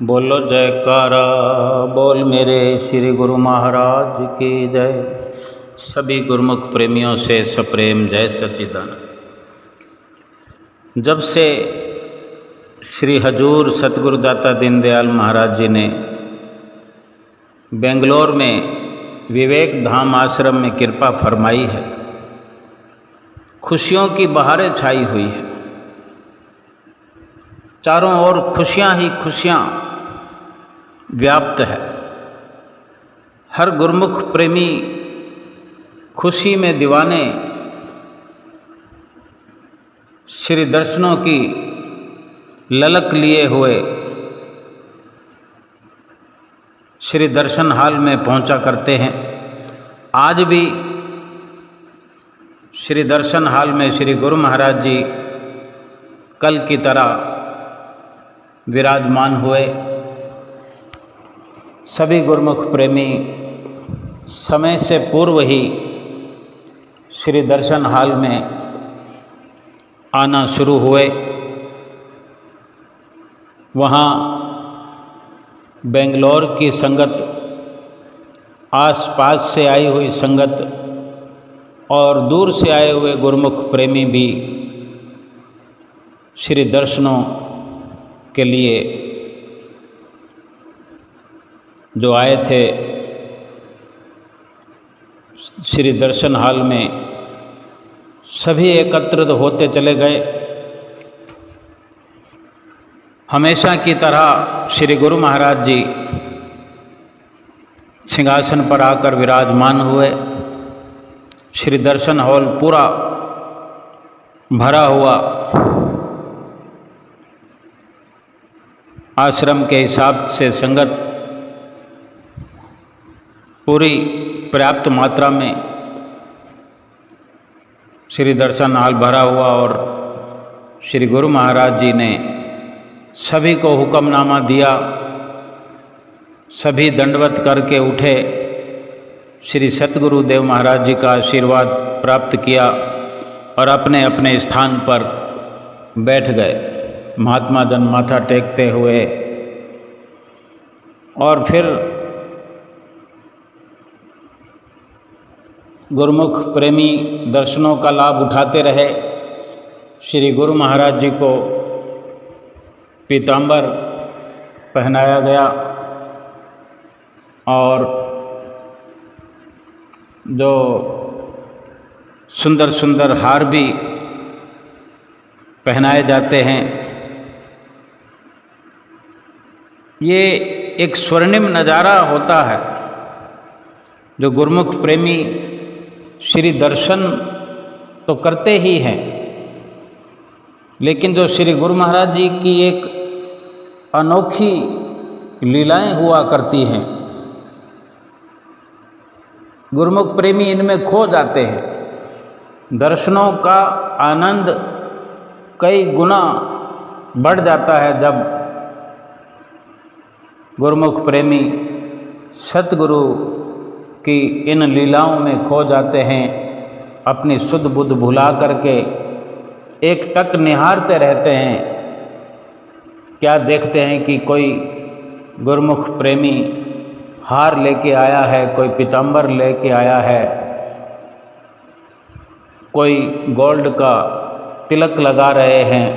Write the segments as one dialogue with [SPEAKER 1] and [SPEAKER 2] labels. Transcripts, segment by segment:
[SPEAKER 1] बोलो जयकारा बोल मेरे श्री गुरु महाराज की जय। सभी गुरुमुख प्रेमियों से सप्रेम जय सच्चिदानंद। जब से श्री हजूर सतगुरुदाता दीनदयाल महाराज जी ने बेंगलोर में विवेक धाम आश्रम में कृपा फरमाई है, खुशियों की बहारें छाई हुई है। चारों ओर खुशियां ही खुशियां व्याप्त है। हर गुरुमुख प्रेमी खुशी में दीवाने श्री दर्शनों की ललक लिए हुए श्री दर्शन हाल में पहुंचा करते हैं। आज भी श्री दर्शन हाल में श्री गुरु महाराज जी कल की तरह विराजमान हुए। सभी गुरुमुख प्रेमी समय से पूर्व ही श्री दर्शन हाल में आना शुरू हुए। वहाँ बेंगलोर की संगत, आसपास से आई हुई संगत और दूर से आए हुए गुरुमुख प्रेमी भी श्री दर्शनों के लिए जो आए थे, श्री दर्शन हाल में सभी एकत्रित होते चले गए। हमेशा की तरह श्री गुरु महाराज जी सिंहासन पर आकर विराजमान हुए। श्री दर्शन हॉल पूरा भरा हुआ। आश्रम के हिसाब से संगत पूरी पर्याप्त मात्रा में श्री दर्शन हाल भरा हुआ और श्री गुरु महाराज जी ने सभी को हुक्मनामा दिया। सभी दंडवत करके उठे, श्री सतगुरुदेव महाराज जी का आशीर्वाद प्राप्त किया और अपने अपने स्थान पर बैठ गए। महात्मा जन माथा टेकते हुए और फिर गुरुमुख प्रेमी दर्शनों का लाभ उठाते रहे। श्री गुरु महाराज जी को पीतांबर पहनाया गया और जो सुंदर सुंदर हार भी पहनाए जाते हैं। ये एक स्वर्णिम नज़ारा होता है जो गुरुमुख प्रेमी श्री दर्शन तो करते ही हैं, लेकिन जो श्री गुरु महाराज जी की एक अनोखी लीलाएं हुआ करती हैं, गुरुमुख प्रेमी इनमें खो जाते हैं। दर्शनों का आनंद कई गुना बढ़ जाता है जब गुरुमुख प्रेमी सतगुरु की इन लीलाओं में खो जाते हैं। अपनी शुद्ध बुद्ध भुला करके एक टक निहारते रहते हैं। क्या देखते हैं कि कोई गुरुमुख प्रेमी हार लेके आया है, कोई पीतांबर लेके आया है, कोई गोल्ड का तिलक लगा रहे हैं।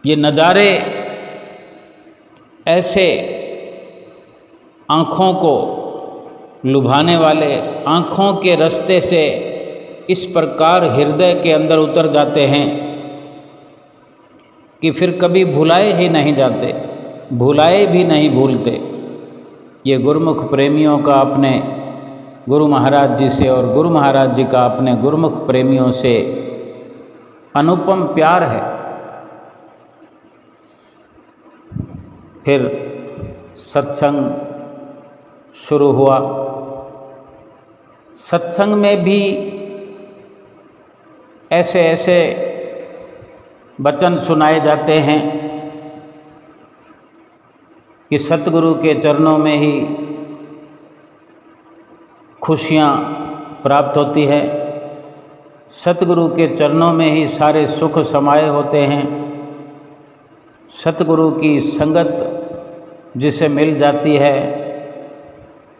[SPEAKER 1] ये नज़ारे ऐसे आँखों को लुभाने वाले, आँखों के रास्ते से इस प्रकार हृदय के अंदर उतर जाते हैं कि फिर कभी भुलाए ही नहीं जाते, भुलाए भी नहीं भूलते। ये गुरुमुख प्रेमियों का अपने गुरु महाराज जी से और गुरु महाराज जी का अपने गुरुमुख प्रेमियों से अनुपम प्यार है। फिर सत्संग शुरू हुआ। सत्संग में भी ऐसे ऐसे वचन सुनाए जाते हैं कि सतगुरु के चरणों में ही खुशियाँ प्राप्त होती है, सतगुरु के चरणों में ही सारे सुख समाये होते हैं। सतगुरु की संगत जिसे मिल जाती है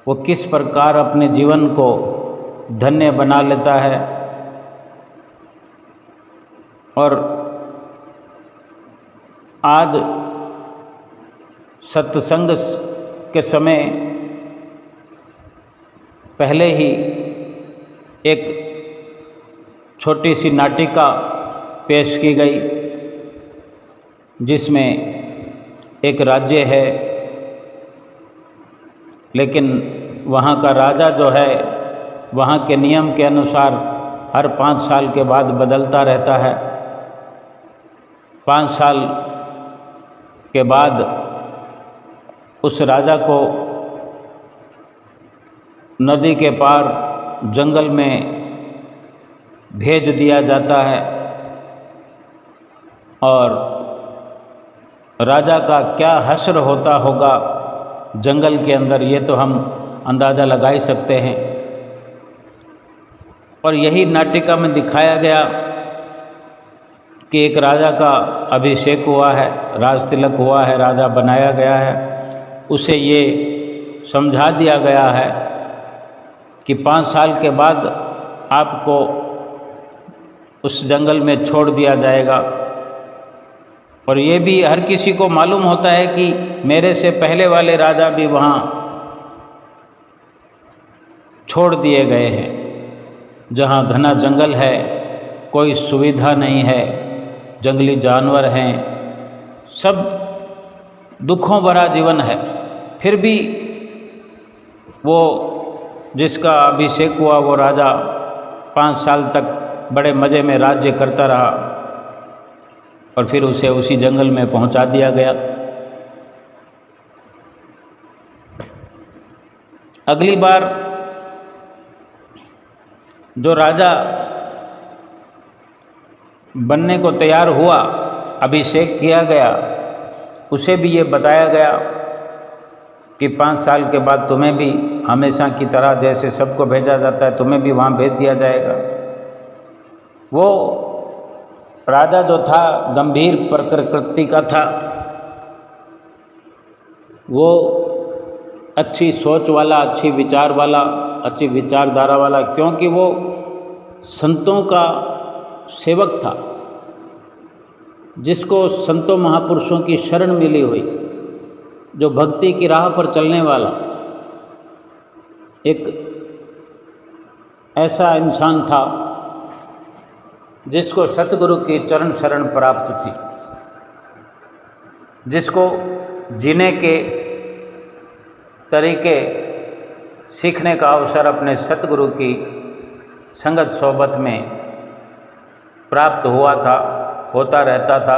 [SPEAKER 1] वो किस प्रकार अपने जीवन को धन्य बना लेता है। और आज सत्संग के समय पहले ही एक छोटी सी नाटिका पेश की गई, जिसमें एक राज्य है, लेकिन वहाँ का राजा जो है वहाँ के नियम के अनुसार हर 5 साल के बाद बदलता रहता है। 5 साल के बाद उस राजा को नदी के पार जंगल में भेज दिया जाता है और राजा का क्या हश्र होता होगा जंगल के अंदर, ये तो हम अंदाज़ा लगा ही सकते हैं। और यही नाटिका में दिखाया गया कि एक राजा का अभिषेक हुआ है, राज तिलक हुआ है, राजा बनाया गया है। उसे ये समझा दिया गया है कि 5 साल के बाद आपको उस जंगल में छोड़ दिया जाएगा। और ये भी हर किसी को मालूम होता है कि मेरे से पहले वाले राजा भी वहाँ छोड़ दिए गए हैं, जहाँ घना जंगल है, कोई सुविधा नहीं है, जंगली जानवर हैं, सब दुखों भरा जीवन है। फिर भी वो जिसका अभिषेक हुआ वो राजा 5 साल तक बड़े मज़े में राज्य करता रहा और फिर उसे उसी जंगल में पहुंचा दिया गया। अगली बार जो राजा बनने को तैयार हुआ, अभिषेक किया गया, उसे भी ये बताया गया कि 5 साल के बाद तुम्हें भी हमेशा की तरह जैसे सबको भेजा जाता है तुम्हें भी वहाँ भेज दिया जाएगा। वो राजा जो था गंभीर प्रकृति का था, वो अच्छी सोच वाला, अच्छी विचार वाला, अच्छी विचारधारा वाला, क्योंकि वो संतों का सेवक था, जिसको संतों महापुरुषों की शरण मिली हुई, जो भक्ति की राह पर चलने वाला एक ऐसा इंसान था जिसको सतगुरु की चरण शरण प्राप्त थी, जिसको जीने के तरीके सीखने का अवसर अपने सतगुरु की संगत सोबत में प्राप्त हुआ था, होता रहता था।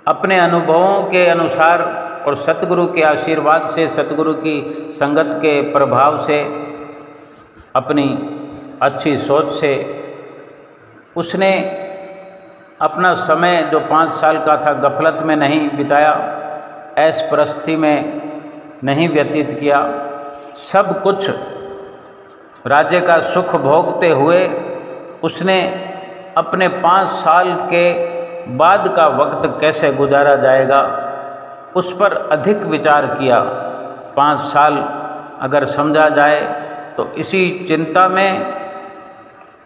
[SPEAKER 1] अपने अनुभवों के अनुसार और सतगुरु के आशीर्वाद से, सतगुरु की संगत के प्रभाव से, अपनी अच्छी सोच से उसने अपना समय जो 5 साल का था गफलत में नहीं बिताया, ऐश प्रस्ती में नहीं व्यतीत किया। सब कुछ राज्य का सुख भोगते हुए उसने अपने 5 साल के बाद का वक्त कैसे गुजारा जाएगा उस पर अधिक विचार किया। 5 साल अगर समझा जाए तो इसी चिंता में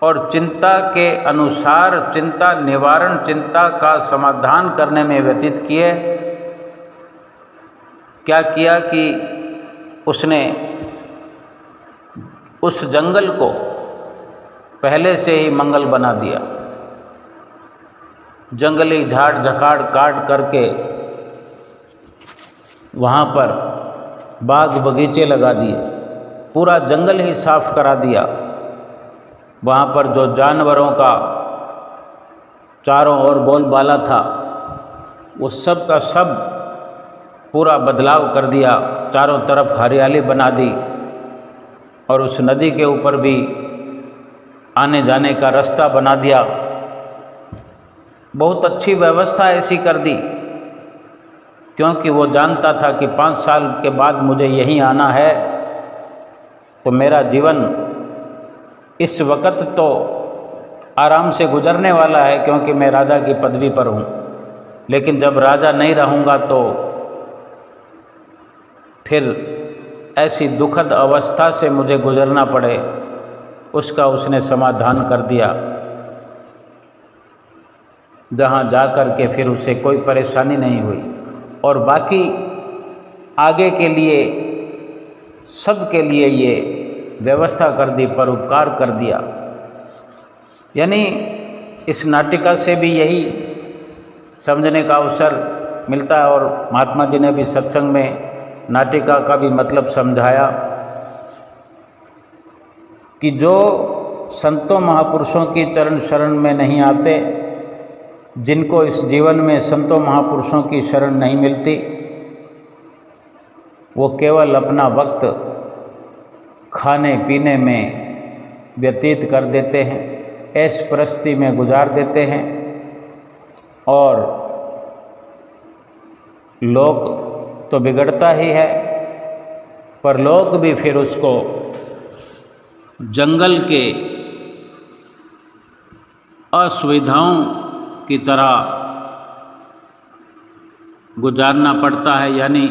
[SPEAKER 1] और चिंता के अनुसार चिंता निवारण, चिंता का समाधान करने में व्यतीत किए। क्या किया कि उसने उस जंगल को पहले से ही मंगल बना दिया। जंगली झाड़ झकाड़ काट करके वहाँ पर बाग बगीचे लगा दिए, पूरा जंगल ही साफ करा दिया। वहाँ पर जो जानवरों का चारों ओर बोलबाला था वो सब का सब पूरा बदलाव कर दिया, चारों तरफ हरियाली बना दी और उस नदी के ऊपर भी आने जाने का रास्ता बना दिया। बहुत अच्छी व्यवस्था ऐसी कर दी, क्योंकि वो जानता था कि 5 साल के बाद मुझे यहीं आना है, तो मेरा जीवन इस वक्त तो आराम से गुजरने वाला है क्योंकि मैं राजा की पदवी पर हूँ, लेकिन जब राजा नहीं रहूँगा तो फिर ऐसी दुखद अवस्था से मुझे गुजरना पड़े, उसका उसने समाधान कर दिया, जहाँ जा कर के फिर उसे कोई परेशानी नहीं हुई। और बाकी आगे के लिए सब के लिए ये व्यवस्था कर दी, परोपकार कर दिया। यानी इस नाटिका से भी यही समझने का अवसर मिलता है। और महात्मा जी ने भी सत्संग में नाटिका का भी मतलब समझाया कि जो संतों महापुरुषों की चरण शरण में नहीं आते, जिनको इस जीवन में संतों महापुरुषों की शरण नहीं मिलती, वो केवल अपना वक्त खाने पीने में व्यतीत कर देते हैं, ऐश परस्ती में गुजार देते हैं। और लोक तो बिगड़ता ही है, पर लोग भी फिर उसको जंगल के असुविधाओं की तरह गुजारना पड़ता है। यानी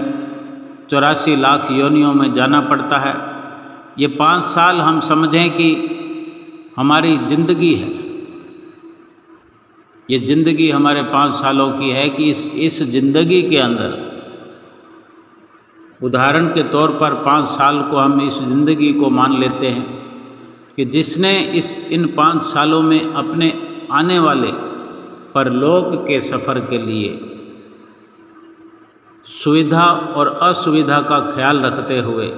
[SPEAKER 1] 84 लाख योनियों में जाना पड़ता है। ये 5 साल हम समझें कि हमारी ज़िंदगी है, ये ज़िंदगी हमारे 5 सालों की है कि इस ज़िंदगी के अंदर, उदाहरण के तौर पर 5 साल को हम इस ज़िंदगी को मान लेते हैं कि जिसने इन 5 सालों में अपने आने वाले परलोक के सफ़र के लिए सुविधा और असुविधा का ख्याल रखते हुए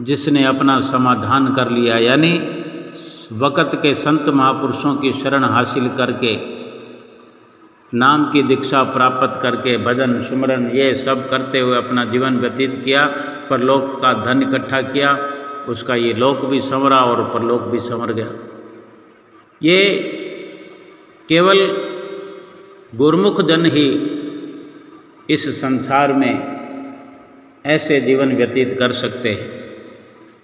[SPEAKER 1] जिसने अपना समाधान कर लिया, यानी वक़्त के संत महापुरुषों की शरण हासिल करके, नाम की दीक्षा प्राप्त करके, भजन सुमरन ये सब करते हुए अपना जीवन व्यतीत किया, परलोक का धन इकट्ठा किया, उसका ये लोक भी संवरा और परलोक भी संवर गया। ये केवल गुरमुख जन ही इस संसार में ऐसे जीवन व्यतीत कर सकते हैं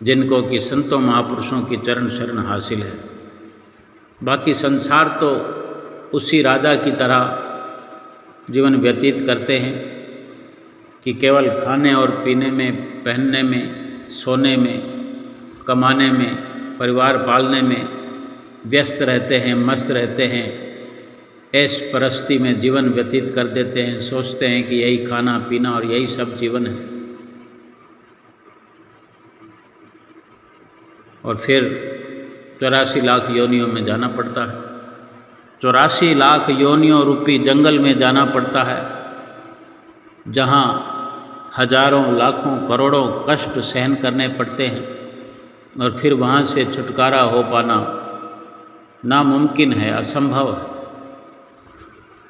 [SPEAKER 1] जिनको कि संतों महापुरुषों की चरण शरण हासिल है। बाकी संसार तो उसी राजा की तरह जीवन व्यतीत करते हैं कि केवल खाने और पीने में, पहनने में, सोने में, कमाने में, परिवार पालने में व्यस्त रहते हैं, मस्त रहते हैं, ऐश परस्ती में जीवन व्यतीत कर देते हैं, सोचते हैं कि यही खाना पीना और यही सब जीवन है। और फिर 84 लाख योनियों में जाना पड़ता है, 84 लाख योनियों रूपी जंगल में जाना पड़ता है, जहाँ हजारों लाखों करोड़ों कष्ट सहन करने पड़ते हैं। और फिर वहाँ से छुटकारा हो पाना नामुमकिन है, असंभव है।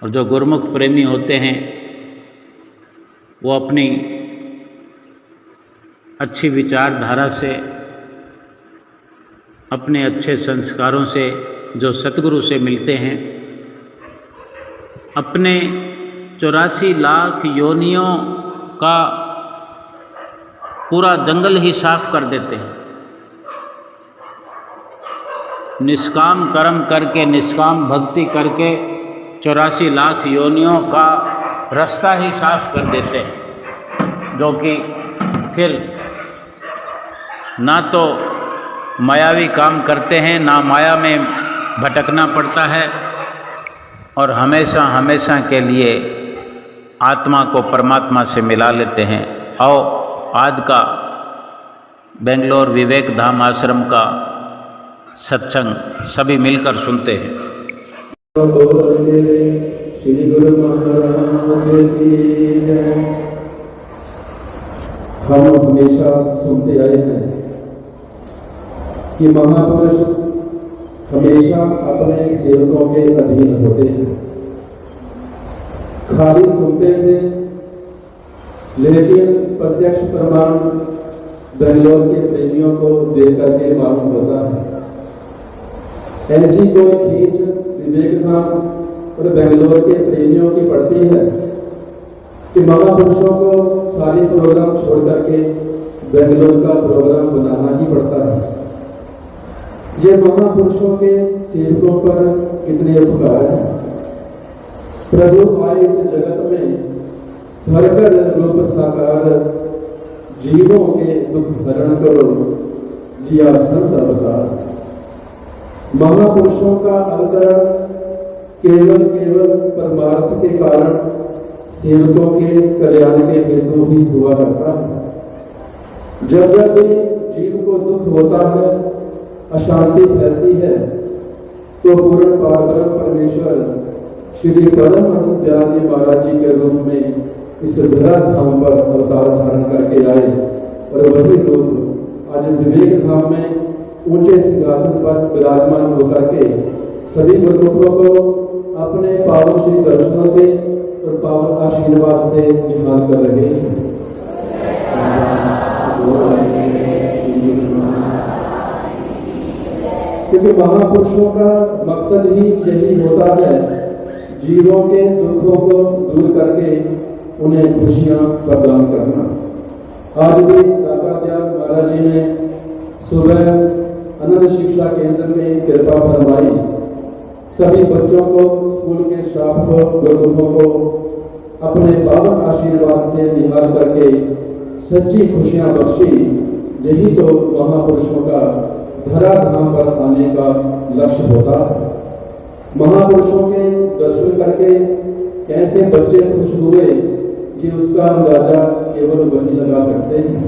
[SPEAKER 1] और जो गुरमुख प्रेमी होते हैं वो अपनी अच्छी विचारधारा से, अपने अच्छे संस्कारों से, जो सतगुरु से मिलते हैं, अपने 84 लाख योनियों का पूरा जंगल ही साफ कर देते हैं। निष्काम कर्म करके, निष्काम भक्ति करके 84 लाख योनियों का रास्ता ही साफ कर देते हैं, जो कि फिर ना तो मायावी काम करते हैं, ना माया में भटकना पड़ता है, और हमेशा हमेशा के लिए आत्मा को परमात्मा से मिला लेते हैं। आओ आज का बेंगलोर विवेक धाम आश्रम का सत्संग सभी मिलकर सुनते हैं।
[SPEAKER 2] श्री गुरु महाराज की जय। हम हमेशा सुनते आए हैं कि महापुरुष हमेशा अपने सेवकों के अधीन होते हैं। खाली सुनते थे, लेकिन प्रत्यक्ष प्रमाण बेंगलोर के प्रेमियों को देख करके मालूम होता है। ऐसी कोई खींच विवेक धाम और बेंगलोर के प्रेमियों की पड़ती है कि महापुरुषों को सारे प्रोग्राम छोड़ करके बेंगलोर का प्रोग्राम बनाना ही पड़ता है। ये महापुरुषों के सेवकों पर कितने उपकार हैं। प्रभु आए इस जगत में भरकर रूप साकार, जीवों के दुख हरण करो, जिया संत अवतार। महापुरुषों का अवतरण केवल परमार्थ के कारण सेवकों के कल्याण के हेतु ही हुआ करता है। जब भी जीव को दुख होता है, अशांति फैलती है, तो पूर्ण पारब्रह्म परमेश्वर श्री परमहंस दयाल जी महाराज जी के रूप में इस धरा धाम पर अवतार धारण करके आए और वही रूप आज विवेक धाम में ऊंचे सिंहासन पर विराजमान होकर के सभी गुरुमुखों को अपने पावन श्री दर्शनों से और पावन आशीर्वाद से निहाल कर रहे हैं। क्योंकि महापुरुषों का मकसद ही यही होता है, जीवों के दुखों को दूर करके उन्हें खुशियां प्रदान करना। आज भी दाता दयाल महाराज जी ने सुबह आनंद शिक्षा केंद्र में कृपा फरमाई। सभी बच्चों को, स्कूल के स्टाफ को, गुरुमुखों को अपने पावन आशीर्वाद से निहाल करके सच्ची खुशियां बख्शी। यही तो महापुरुषों का धरा धाम पर आने का लक्ष्य होता है। महापुरुषों के दर्शन करके कैसे बच्चे खुश हुए कि उसका अंदाजा केवल वही लगा सकते हैं।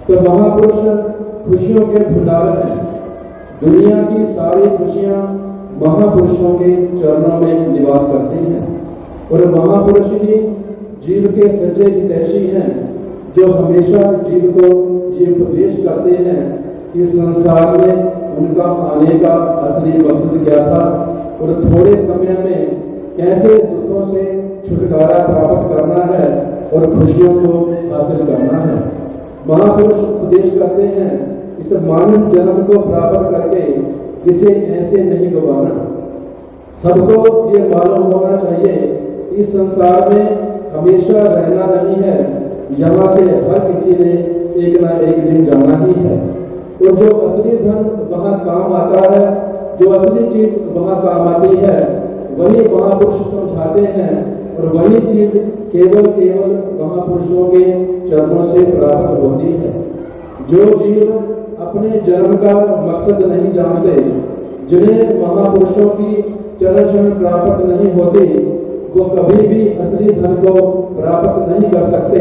[SPEAKER 2] तो महापुरुष खुशियों के भंडार हैं। दुनिया की सारी खुशियां महापुरुषों के चरणों में निवास करती हैं और महापुरुष ही जीव के सच्चे हितैषी हैं, जो हमेशा जीव को ये उपदेश करते हैं कि संसार में उनका आने का असली मकसद क्या था और थोड़े समय में कैसे दुखों से छुटकारा प्राप्त करना है और खुशियों को हासिल करना है। महापुरुष उपदेश करते हैं, इस मानव जन्म को प्राप्त करके इसे ऐसे नहीं गवाना। सबको ये मालूम होना चाहिए, इस संसार में हमेशा रहना नहीं है, यहाँ से हर किसी ने एक ना एक दिन जाना ही है। और जो असली धन वहाँ काम आता है, जो असली चीज वहाँ काम आती है, वही महापुरुष समझाते हैं और वही चीज केवल महापुरुषों के चरणों से प्राप्त होती है। जो जीव अपने जन्म का मकसद नहीं जानते, जिन्हें महापुरुषों की चरण शरण प्राप्त नहीं होती, वो कभी भी असली धन को प्राप्त नहीं कर सकते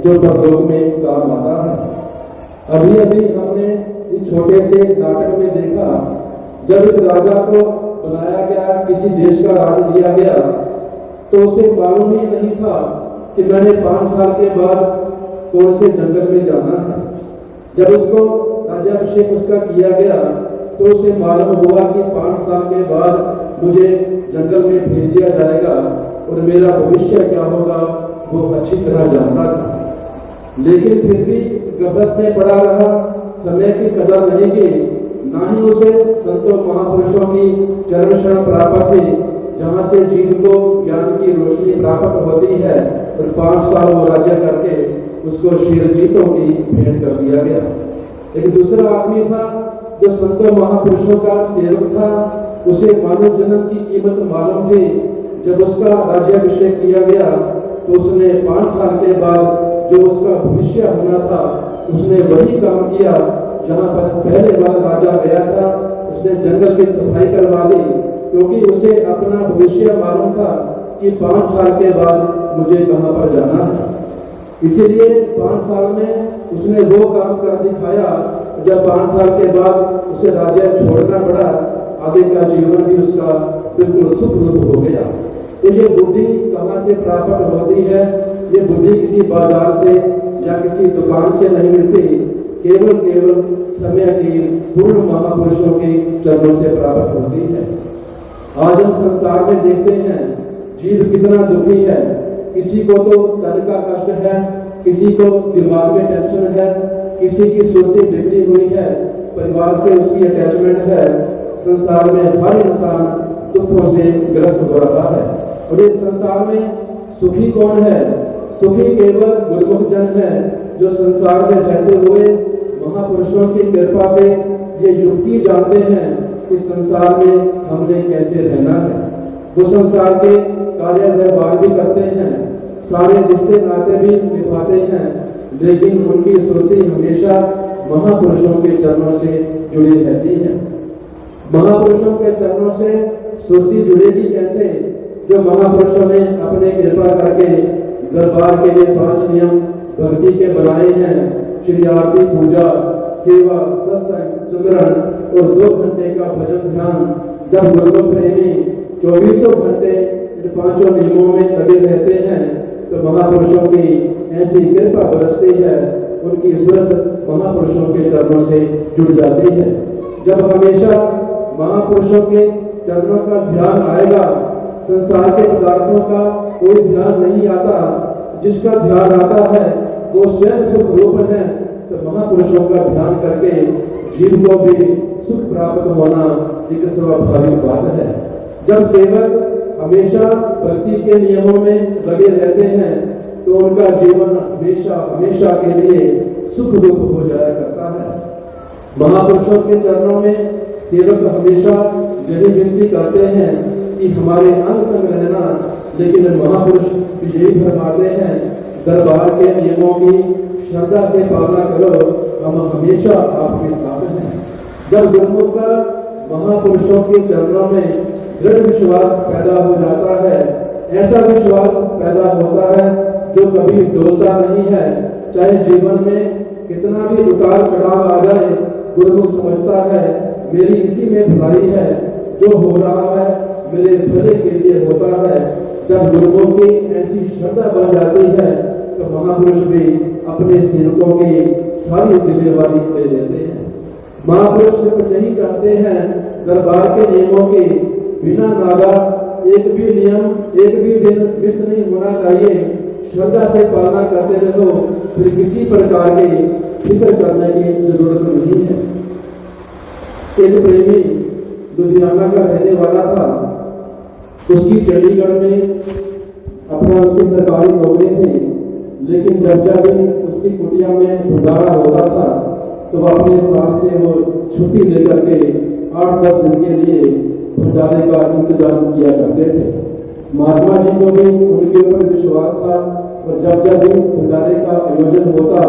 [SPEAKER 2] जो परलोक में काम आता है। अभी हमने इस छोटे से नाटक में देखा, जब एक राजा को बनाया गया, किसी देश का राज दिया गया, तो उसे मालूम ही नहीं था कि मैंने 5 साल के बाद कौन से जंगल में जाना है। जब उसको राज्याभिषेक उसका किया गया तो उसे मालूम हुआ कि 5 साल के बाद मुझे जंगल में भेज दिया जाएगा और मेरा भविष्य क्या होगा वो अच्छी तरह जानता था। लेकिन फिर भी गफलत में पड़ा रहा, समय की कदर नहीं की, ना ही उसे संतों महापुरुषों की चरण शरण प्राप्त थी, जहाँ से जीव को ज्ञान की रोशनी प्राप्त होती है। और 5 साल वो राज्य करके उसको शिरजीतों की भेंट कर दिया गया। एक दूसरा आदमी था जो संतों महापुरुषों का सेवक था, उसे मानव जन्म की कीमत मालूम थी। जब उसका राज्याभिषेक किया गया तो उसने 5 साल के बाद जो उसका भविष्य होना था, उसने वही काम किया जहाँ पर पहले बार राजा गया था। उसने जंगल की सफाई करवा दी, क्योंकि उसे अपना भविष्य मालूम था कि 5 साल के बाद मुझे कहाँ पर जाना है। इसीलिए 5 साल में उसने वो काम कर दिखाया। जब 5 साल के बाद उसे राज्य छोड़ना पड़ा, आगे का जीवन भी उसका बिल्कुल सुखरूप हो गया। तो ये बुद्धि कहाँ से प्राप्त होती है? ये बुद्धि किसी बाजार से या किसी दुकान से नहीं मिलती, केवल समय की पूर्ण महापुरुषों के चरणों से प्राप्त होती है। आज हम संसार में देखते हैं जीव कितना दुखी है। किसी को तो तन का कष्ट है, किसी को दिमाग में टेंशन है, किसी की सुर्ती बिगड़ी हुई है, परिवार से उसकी अटैचमेंट है। संसार में हर इंसान दुखों से ग्रस्त हो रहा है। और इस संसार में सुखी कौन है? सुखी केवल गुरुमुख जन है, जो संसार में रहते हुए महापुरुषों की कृपा से ये युक्ति जानते हैं कि संसार में हमने कैसे रहना है। वो संसार के कार्य व्यवहार भी करते हैं, सारे रिश्ते नाते भी निभाते हैं, लेकिन उनकी स्मृति हमेशा महापुरुषों के चरणों से जुड़ी रहती है। महापुरुषों के चरणों से स्मृति जुड़ेगी कैसे? जो महापुरुषों ने अपने कृपा करके दरबार के लिए 5 नियम भक्ति के बनाए हैं, श्री आरती, पूजा, सेवा, सत्संग, सुमिरन और 2 घंटे का भजन ध्यान। जब गुरुमुख प्रेमी 24 घंटे इन 5 नियमों में लगे रहते हैं तो महापुरुषों की ऐसी कृपा बरसती है, उनकी स्मृति महापुरुषों के चरणों से जुड़ जाती है। जब हमेशा महापुरुषों के चरणों का ध्यान आएगा, संसार के पदार्थों का कोई ध्यान नहीं आता। जिसका ध्यान आता है वो स्वयं सुख रूप है, तो महापुरुषों का ध्यान करके जीव को भी सुख प्राप्त होना एक स्वाभाविक बात है। जब सेवक हमेशा भक्ति के नियमों में लगे रहते हैं तो उनका जीवन हमेशा हमेशा के लिए सुख रूप हो जाया करता है। महापुरुषों के चरणों में सेवक हमेशा यही विनती करते हैं कि हमारे अंग संग रहना, लेकिन महापुरुष भी यही फरमाते हैं, दरबार के नियमों की श्रद्धा से पालना करो, हम हमेशा आपके साथ हैं। जब गुरुमुख का महापुरुषों के चरणों में दृढ़ विश्वास पैदा हो जाता है, ऐसा विश्वास पैदा होता है जो कभी डोलता नहीं है। चाहे जीवन में कितना भी उतार चढ़ाव आ जाए, गुरुमुख समझता है मेरी इसी में भलाई है, जो हो रहा है मेरे भले के लिए होता है। जब गुरुमुख की ऐसी श्रद्धा बन जाती है तो महापुरुष भी अपने सेवकों की सारी जिम्मेवारी ले लेते हैं। महापुरुष सिर्फ यही चाहते हैं, दरबार के नियमों के बिना नागा एक भी नियम, एक भी दिन मिस नहीं होना चाहिए। श्रद्धा से पालना करते रहो, फिर किसी प्रकार की फिक्र करने की जरूरत नहीं है। एक प्रेमी लुधियाना का रहने वाला था, उसकी चंडीगढ़ में उसकी सरकारी नौकरी थी, लेकिन जब भी उसकी कुटिया में भंडारा होता था तो वह अपने साथ से वो छुट्टी लेकर के 8-10 दिन के लिए भंडारे का इंतजाम किया करते थे। महात्मा जी को भी उनके ऊपर विश्वास था और जब भी भंडारे का आयोजन होता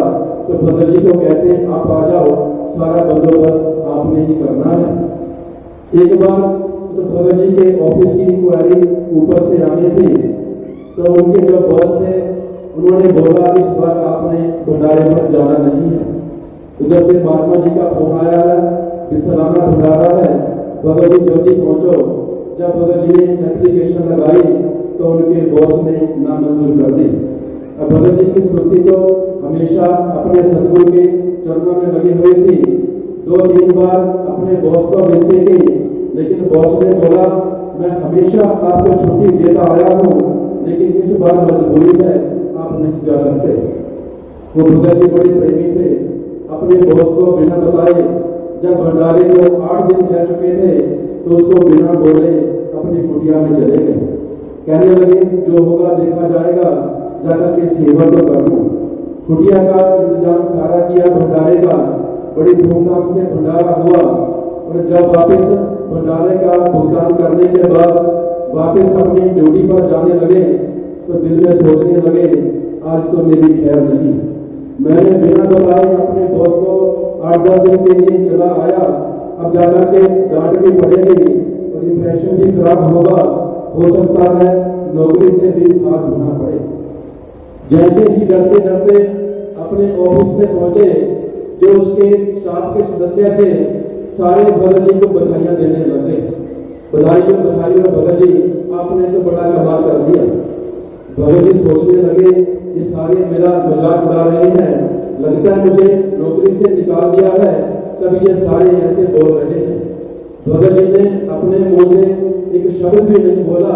[SPEAKER 2] तो भगत जी को कहते, आप आ जाओ, सारा बंदोबस्त आपने ही करना है। एक बार तो भगत जी के ऑफिस की इंक्वायरी ऊपर से आनी थी, तो उनके जो बॉस थे उन्होंने बोला इस बार आपने भंडारे पर जाना नहीं है। उधर से महात्मा जी का फोन आया है कि सालाना भंडारा है, भगत जी जल्दी पहुंचो। जब भगत जी ने एप्लीकेशन लगाई तो उनके बॉस ने नामंजूर कर दी। अब भगत जी की स्मृति तो हमेशा अपने सतगुरु के चरणों में लगी हुई थी। 2-3 बार अपने बॉस को विनती की, लेकिन बॉस ने बोला मैं हमेशा आपको छुट्टी देता आया हूँ, लेकिन इस बार मजबूरी है, आप नहीं जा सकते। वो भगत जी बड़े प्रेमी थे, अपने बॉस को बिना बताए जब भंडारे को 8 दिन रह चुके थे तो उसको बिना बोले अपनी कुटिया में चले गए। कहने लगे जो होगा देखा जाएगा, जाकर के सेवा तो कर लूं। कुटिया का इंतजाम सारा किया भंडारे का, बड़ी धूमधाम से भंडारा हुआ और जब वापस भंडारे का भुगतान करने के बाद वापस अपनी ड्यूटी पर जाने लगे तो दिल में सोचने लगे आज तो मेरी खैर नहीं, मैंने बिना बताए अपने बॉस को 8-10 दिन के लिए चला आया, अब जाकर के डांट भी पड़ेगी और इंप्रेशन भी खराब होगा, हो सकता है नौकरी से भी हाथ धोना पड़े। जैसे ही डरते डरते अपने ऑफिस में पहुंचे, जो उसके स्टाफ के सदस्य थे सारे भगत जी को बधाइयां देने लगे। बधाइयों भगत जी, आपने तो बड़ा कमाल कर दिया। भगत जी सोचने लगे ये सारे मेरा मजाक उड़ा रहे हैं, लगता है मुझे नौकरी से निकाल दिया है, तब ये सारे ऐसे बोल रहे हैं। भगत जी ने अपने मुंह से एक शब्द भी नहीं बोला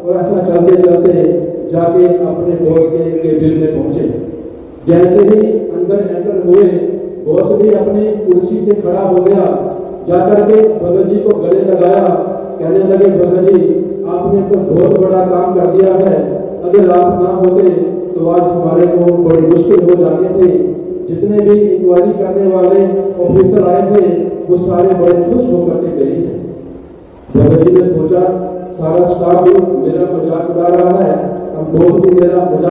[SPEAKER 2] और ऐसा चलते चलते जाके अपने बॉस के केबिन में पहुंचे। जैसे ही अंदर एंटर हुए, बॉस भी अपनी कुर्सी से खड़ा हो गया, जाकर के भगत जी को गले लगाया, कहने लगे भगत जी आपने तो बहुत बड़ा काम कर दिया है, अगर आप ना होते तो आज हमारे को बड़ी मुश्किल हो जानी थी। जितने भी इंक्वायरी करने वाले ऑफिसर आए थे वो सारे बड़े खुश होकर के गए हैं। भगत जी ने सोचा सारा स्टाफ भी मेरा मजाक उड़ा रहा है, अब बॉस भी मेरा मजाक